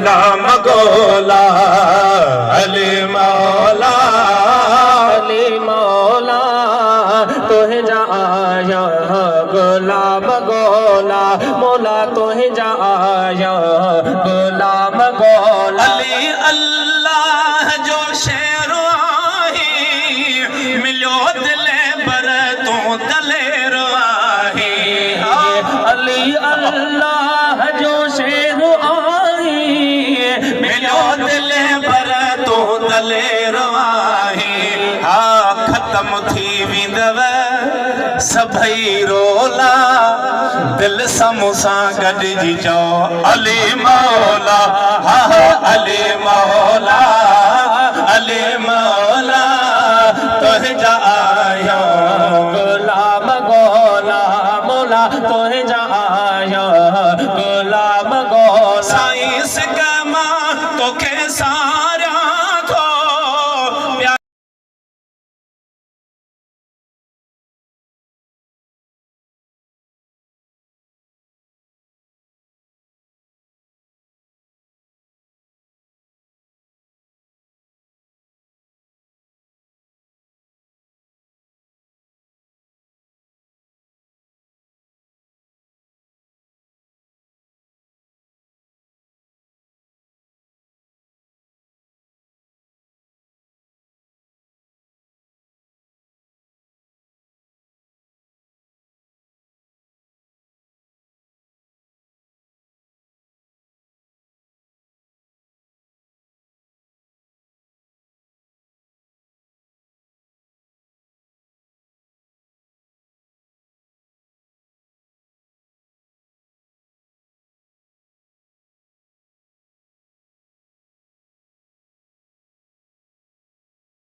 गुलाम गोला अली मौला अली मौला तोहे जा आया गुलाम गोला मौला तोहे जा आया गुलाम गोला अली अल्लाह जो शेरो आई मिलो दिले पर तू दलेर आई अली अल्लाह जो शेरो आई मिलो दिले पर तू दलेर आई खत्म थी विंदव सभई रोला दिल समूसा गॾिजी चओ अली मौला हा अली मौला अली मौला तोहे जा आया गुलाम गोला मौला तोहे जा आया गुलाम गोला साईं सिकमा तोखे सा